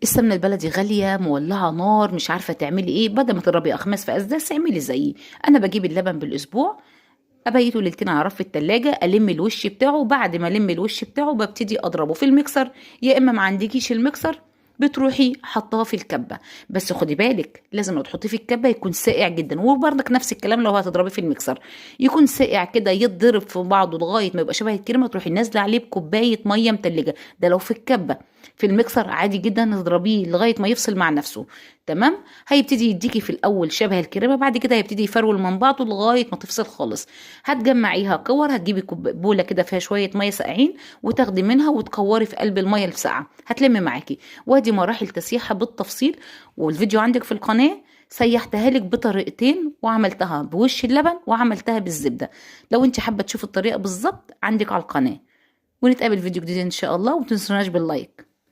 السمنة البلدي غالية، مولعة نار، مش عارفة تعملي ايه، بدل ما تضربي اخماس في اسداس اعملي زيي. انا بجيب اللبن بالاسبوع، ابيته ليلتين على رف التلاجة، الم الوش بتاعه، بعد ما الم الوش بتاعه ببتدي اضربه في الميكسر. يا اما ما عندكيش الميكسر بتروحي حطاه في الكبه. بس خدي بالك لازم لو تحطيه في الكبه يكون ساقع جدا، وبرضك نفس الكلام لو هتضربيه في الميكسر يكون ساقع كده، يتضرب في بعضه لغايه ما يبقى شبه الكريمه، تروحي نازله عليه بكوبايه ميه متلجه. ده لو في الكبه. في الميكسر عادي جدا تضربيه لغايه ما يفصل مع نفسه. تمام. هيبتدي يديكي في الاول شبه الكريمه، بعد كده هيبتدي يفرول من بعضه لغايه ما تفصل خالص. هتجمعيها كور، هتجيبي بوله كده فيها شويه ميه ساقعين، وتاخدي منها وتكوري في قلب الميه الساقعه هتلم معاكي. وادي مراحل تسييحها بالتفصيل، والفيديو عندك في القناه. سيحتها لك بطريقتين، وعملتها بوش اللبن وعملتها بالزبده. لو انت حابه تشوفي الطريقه بالظبط عندك على القناه. ونتقابل فيديو جديد ان شاء الله، ومتنسوناش باللايك.